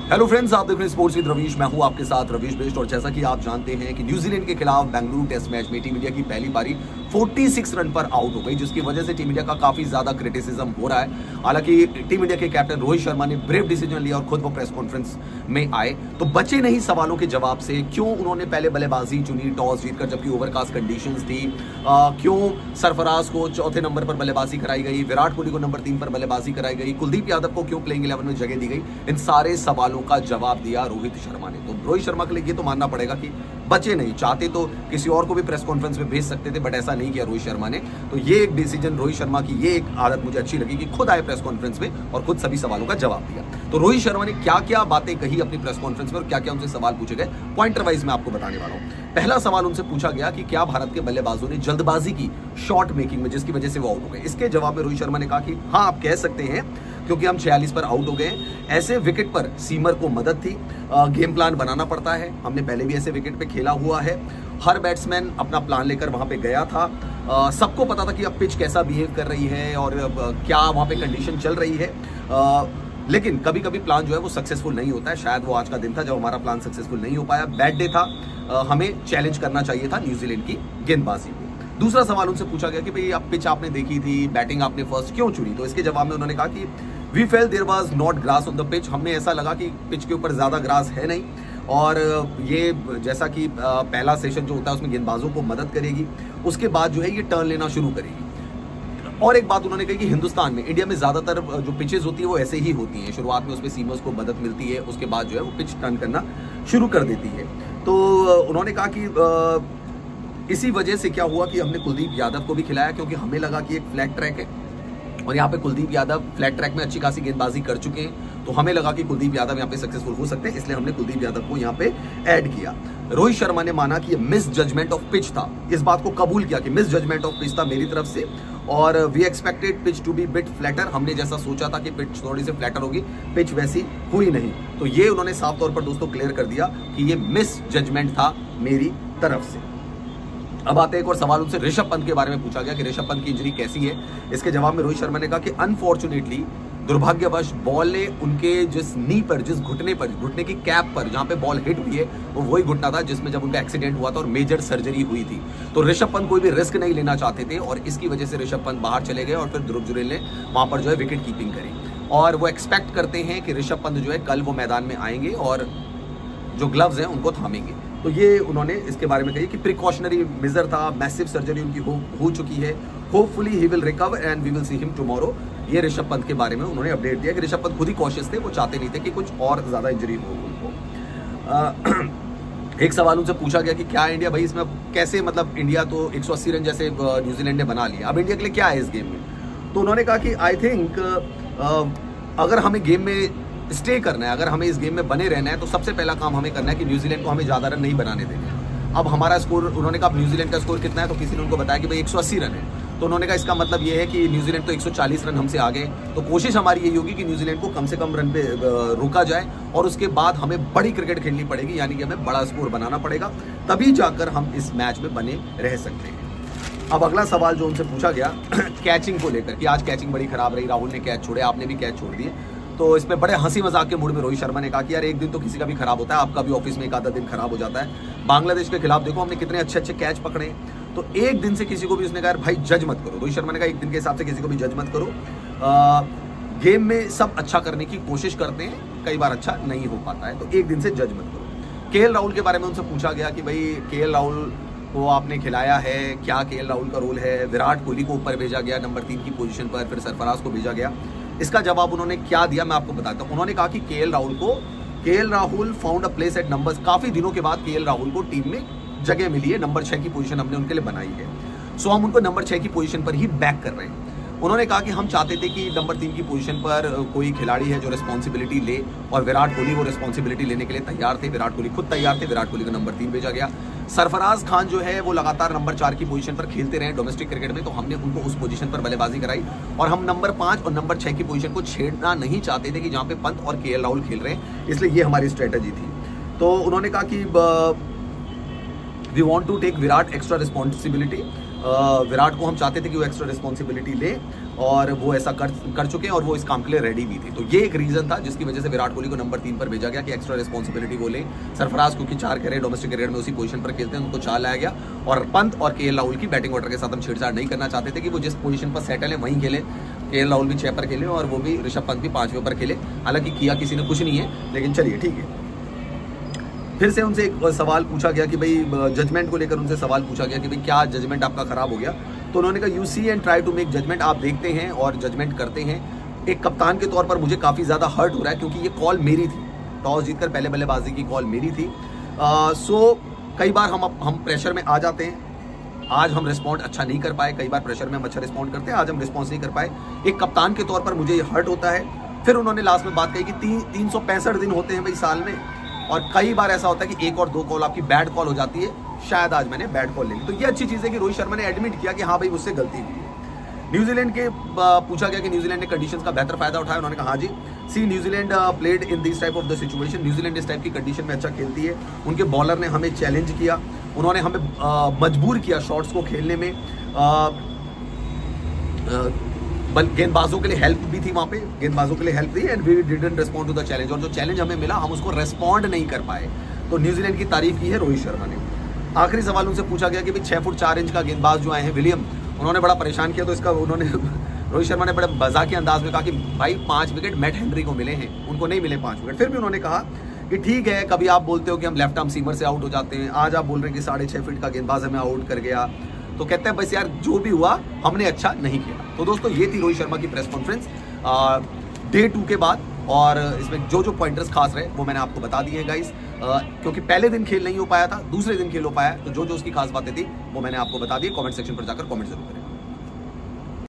Hello friends, आप देख रहे हैं स्पोर्ट्स विद रवीश। मैं हूं आपके साथ रवीश बेस्ट। और जैसा कि आप जानते हैं कि न्यूजीलैंड के खिलाफ बेंगलुरु टेस्ट मैच में टीम इंडिया की पहली पारी 46 रन पर आउट हो गई, जिसकी वजह से टीम इंडिया का काफी ज्यादा क्रिटिसिज्म हो रहा है। हालांकि टीम इंडिया के कैप्टन रोहित शर्मा ने ब्रेव डिसीजन लिया और खुद वो प्रेस कॉन्फ्रेंस में आए तो बचे नहीं सवालों के जवाब से। क्यों उन्होंने पहले बल्लेबाजी चुनी टॉस जीतकर, जबकि ओवरकास्ट कंडीशंस थी? क्यों सरफराज को चौथे नंबर पर बल्लेबाजी कराई गई, विराट कोहली को नंबर 3 पर बल्लेबाजी कराई गई, कुलदीप यादव को क्यों प्लेइंग 11 में जगह दी गई? इन सारे सवालों का जवाब दिया रोहित शर्मा ने। तो रोहित शर्मा के लिए ये तो मानना पड़ेगा कि बचे नहीं। चाहते तो किसी और को भी प्रेस कॉन्फ्रेंस में भेज सकते थे, बट ऐसा नहीं किया रोहित शर्मा ने। तो ये एक डिसीजन रोहित शर्मा की, ये एक आदत मुझे अच्छी लगी कि खुद आए प्रेस कॉन्फ्रेंस में और खुद सभी सवालों का जवाब दिया। तो रोहित शर्मा ने क्या क्या बातें कही अपनी प्रेस कॉन्फ्रेंस में और क्या क्या उनसे सवाल पूछे गए, पॉइंटर वाइज मैं आपको बताने वाला हूं। पहला सवाल उनसे पूछा गया कि क्या भारत के बल्लेबाजों ने जल्दबाजी की शॉट मेकिंग में, जिसकी वजह से वो आउट हो गए? इसके जवाब में रोहित शर्मा ने कहा कि हाँ, आप कह सकते हैं, क्योंकि हम 46 पर आउट हो गए। ऐसे विकेट पर सीमर को मदद थी, गेम प्लान बनाना पड़ता है। हमने पहले भी ऐसे विकेट पे खेला हुआ है। हर बैट्समैन अपना प्लान लेकर वहां पे गया था। सबको पता था कि अब पिच कैसा बिहेव कर रही है और क्या वहां पे कंडीशन चल रही है। लेकिन कभी कभी प्लान जो है वो सक्सेसफुल नहीं होता है। शायद वो आज का दिन था जब हमारा प्लान सक्सेसफुल नहीं हो पाया। बैड डे था, हमें चैलेंज करना चाहिए था न्यूजीलैंड की गेंदबाजी को। दूसरा सवाल उनसे पूछा गया कि भाई अब पिच आपने देखी थी, बैटिंग आपने फर्स्ट क्यों चुनी? तो इसके जवाब में उन्होंने कहा कि we felt there was not grass on the pitch. हमें ऐसा लगा कि पिच के ऊपर ज्यादा ग्रास है नहीं, और ये जैसा कि पहला सेशन जो होता है उसमें गेंदबाजों को मदद करेगी, उसके बाद जो है ये टर्न लेना शुरू करेगी। और एक बात उन्होंने कही कि हिंदुस्तान में, इंडिया में ज्यादातर जो पिचेस होती है वो ऐसे ही होती हैं। शुरुआत में उसमें सीमर्स को मदद मिलती है, उसके बाद जो है वो पिच टर्न करना शुरू कर देती है। तो उन्होंने कहा कि इसी वजह से क्या हुआ कि हमने कुलदीप यादव को भी खिलाया, क्योंकि हमें लगा कि एक फ्लैट ट्रैक है और यहाँ पे कुलदीप यादव फ्लैट ट्रैक में अच्छी खासी गेंदबाजी कर चुके हैं। तो हमें लगा कि कुलदीप यादव यहाँ पे सक्सेसफुल हो सकते हैं, इसलिए हमने कुलदीप यादव को यहाँ पे ऐड किया। रोहित शर्मा ने माना कि ये मिस जजमेंट ऑफ पिच था। इस बात को कबूल किया कि मिस जजमेंट ऑफ पिच था मेरी तरफ से, और we expected pitch to be bit flatter. हमने जैसा सोचा था कि पिच थोड़ी सी फ्लैटर होगी, पिच वैसी हुई नहीं। तो ये उन्होंने साफ तौर पर दोस्तों क्लियर कर दिया कि ये मिस जजमेंट था मेरी तरफ से। अब आते हैं एक और सवाल उनसे ऋषभ पंत के बारे में पूछा गया कि ऋषभ पंत की इंजरी कैसी है। इसके जवाब में रोहित शर्मा ने कहा कि अनफॉर्चुनेटली, दुर्भाग्यवश, बॉल ने उनके जिस नी पर, जिस घुटने पर, घुटने की कैप पर जहां पे बॉल हिट हुई है, वो वही घुटना था जिसमें जब उनका एक्सीडेंट हुआ था और मेजर सर्जरी हुई थी। तो ऋषभ पंत कोई भी रिस्क नहीं लेना चाहते थे और इसकी वजह से ऋषभ पंत बाहर चले गए और फिर ध्रुव जुरेल ने वहां पर जो है विकेट कीपिंग करी। और वो एक्सपेक्ट करते हैं कि ऋषभ पंत जो है कल वो मैदान में आएंगे और जो ग्लव्स हैं उनको थामेंगे। तो ये उन्होंने इसके बारे में कही कि प्रिकॉशनरी मेजर था, मैसिव सर्जरी उनकी हो चुकी है, hopefully he will recover and we will see him tomorrow. ये ऋषभ पंत के बारे में उन्होंने अपडेट दिया कि ऋषभ पंत खुद ही कॉशियस थे, वो चाहते नहीं थे कि कुछ और ज्यादा इंजरी हो उनको। एक सवाल उनसे पूछा गया कि क्या इंडिया, भाई इसमें कैसे, मतलब इंडिया तो 180 रन जैसे न्यूजीलैंड ने बना लिया, अब इंडिया के लिए क्या है इस गेम में? तो उन्होंने कहा कि आई थिंक अगर हमें गेम में स्टे करना है, अगर हमें इस गेम में बने रहना है, तो सबसे पहला काम हमें करना है कि न्यूजीलैंड को हमें ज्यादा रन नहीं बनाने देना। अब हमारा स्कोर, उन्होंने कहा न्यूजीलैंड का स्कोर कितना है, तो किसी ने उनको बताया कि भाई 180 रन है। तो उन्होंने कहा इसका मतलब ये है कि न्यूजीलैंड तो 140 रन हमसे आगे। तो कोशिश हमारी यही होगी कि न्यूजीलैंड को कम से कम रन पे रोका जाए और उसके बाद हमें बड़ी क्रिकेट खेलनी पड़ेगी, यानी कि हमें बड़ा स्कोर बनाना पड़ेगा, तभी जाकर हम इस मैच में बने रह सकते हैं। अब अगला सवाल जो उनसे पूछा गया कैचिंग को लेकर कि आज कैचिंग बड़ी खराब रही, राहुल ने कैच छोड़े, आपने भी कैच छोड़ दिए। तो इसमें बड़े हंसी मजाक के मूड में रोहित शर्मा ने कहा कि यार एक दिन तो किसी का भी खराब होता है, आपका भी ऑफिस में एक आधा दिन खराब हो जाता है। बांग्लादेश के खिलाफ देखो हमने कितने अच्छे अच्छे कैच पकड़े। तो एक दिन से किसी को भी, उसने कहा भाई जज मत करो। रोहित शर्मा ने कहा एक दिन के हिसाब से किसी को भी जज मत करो। गेम में सब अच्छा करने की कोशिश करते हैं, कई बार अच्छा नहीं हो पाता है, तो एक दिन से जज मत करो। केएल राहुल के बारे में उनसे पूछा गया कि भाई केएल राहुल को आपने खिलाया है, क्या केएल राहुल का रोल है? विराट कोहली को ऊपर भेजा गया नंबर 3 की पोजीशन पर, फिर सरफराज को भेजा गया। इसका जवाब उन्होंने क्या दिया मैं आपको बताता हूं। उन्होंने कहा कि KL Rahul found a place at numbers. काफी दिनों के बाद केएल राहुल को टीम में जगह मिली है, नंबर 6 की पोजीशन हमने उनके लिए बनाई है, सो हम उनको नंबर 6 की पोजीशन पर ही बैक कर रहे हैं। उन्होंने कहा कि हम चाहते थे कि नंबर 3 की पोजीशन पर कोई खिलाड़ी है जो रिस्पॉन्सिबिलिटी ले, और विराट कोहली वो रिस्पॉन्सिबिलिटी लेने के लिए तैयार थे। विराट कोहली खुद तैयार थे, विराट कोहली को नंबर 3 भेजा गया। सरफराज खान जो है वो लगातार नंबर 4 की पोजीशन पर खेलते रहे डोमेस्टिक क्रिकेट में, तो हमने उनको उस पोजीशन पर बल्लेबाजी कराई, और हम नंबर 5 और नंबर 6 की पोजीशन को छेड़ना नहीं चाहते थे कि जहां पे पंत और केएल राहुल खेल रहे हैं, इसलिए ये हमारी स्ट्रेटेजी थी। तो उन्होंने कहा कि we want to take Virat extra responsibility Virat को हम चाहते थे कि वो एक्स्ट्रा रिस्पॉन्सिबिलिटी ले और वो ऐसा कर चुके हैं और वो इस काम के लिए रेडी भी थे। तो ये एक रीजन था जिसकी वजह से विराट कोहली को नंबर 3 पर भेजा गया कि एक्स्ट्रा रिस्पॉन्सिबिलिटी वो ले। सरफराज क्योंकि 4 कह रहे डोमेस्टिक क्रिकेट में उसी पोजीशन पर खेलते हैं, उनको 4 लाया गया। और पंत और केएल राहुल की बैटिंग ऑर्डर के साथ हम छेड़छाड़ नहीं करना चाहते थे कि वो जिस पोजीशन पर सेटल है वहीं खेले। केएल राहुल भी 6 पर खेले और वो भी ऋषभ पंत भी 5वें पर खेले। हालांकि किया किसी ने कुछ नहीं है, लेकिन चलिए ठीक है। फिर से उनसे एक सवाल पूछा गया कि भाई जजमेंट को लेकर उनसे सवाल पूछा गया कि भाई क्या जजमेंट आपका खराब हो गया। तो उन्होंने कहा you see and try to make judgement, आप देखते हैं और जजमेंट करते हैं। एक कप्तान के तौर पर मुझे काफ़ी ज़्यादा हर्ट हो रहा है क्योंकि ये कॉल मेरी थी, टॉस जीतकर पहले बल्लेबाजी की कॉल मेरी थी। सो कई बार हम प्रेशर में आ जाते हैं। आज हम रिस्पॉन्ड अच्छा नहीं कर पाए, कई बार प्रेशर में हम अच्छा रिस्पॉन्ड करते हैं, आज हम रिस्पॉन्स नहीं कर पाए। एक कप्तान के तौर पर मुझे ये हर्ट होता है। फिर उन्होंने लास्ट में बात कही कि 365 दिन होते हैं भाई साल में, और कई बार ऐसा होता है कि 1 और 2 कॉल आपकी बैड कॉल हो जाती है। शायद आज मैंने बैड कॉल ले ली। तो ये अच्छी चीज़ है कि रोहित शर्मा ने एडमिट किया कि हाँ भाई मुझसे गलती हुई है। न्यूजीलैंड के पूछा गया कि न्यूजीलैंड ने कंडीशंस का बेहतर फायदा उठाया। उन्होंने कहा हाँ जी, see New Zealand played in this type of the situation. New Zealand इस टाइप की कंडीशन में अच्छा खेलती है। उनके बॉलर ने हमें चैलेंज किया, उन्होंने हमें मजबूर किया शॉट्स को खेलने में। गेंदबाजों के लिए हेल्प भी थी, वहाँ पे गेंदबाजों के लिए हेल्प थी and we didn't respond to the challenge. और जो चैलेंज हमें मिला हम उसको रेस्पॉन्ड नहीं कर पाए। तो न्यूजीलैंड की तारीफ की है रोहित शर्मा ने। आखिरी सवाल उनसे पूछा गया कि भाई 6 फुट 4 इंच का गेंदबाज जो आए हैं विलियम, उन्होंने बड़ा परेशान किया। तो इसका उन्होंने रोहित शर्मा ने बड़े मजाकिया अंदाज में कहा कि भाई 5 विकेट मैट हेनरी को मिले हैं, उनको नहीं मिले 5 विकेट। फिर भी उन्होंने कहा कि ठीक है, कभी आप बोलते हो कि हम लेफ्ट आर्म सीमर से आउट हो जाते हैं, आज आप बोल रहे हैं कि 6.5 फीट का गेंदबाज हमें आउट कर गया। तो कहते हैं बस यार जो भी हुआ हमने अच्छा नहीं खेला। तो दोस्तों ये थी रोहित शर्मा की प्रेस कॉन्फ्रेंस डे 2 के बाद, और इसमें जो पॉइंटर्स खास रहे वो मैंने आपको बता दिए हैं गाइस। क्योंकि पहले दिन खेल नहीं हो पाया था, दूसरे दिन खेल हो पाया, तो जो उसकी खास बातें थी वो मैंने आपको बता दी। कमेंट सेक्शन पर जाकर कमेंट जरूर करें।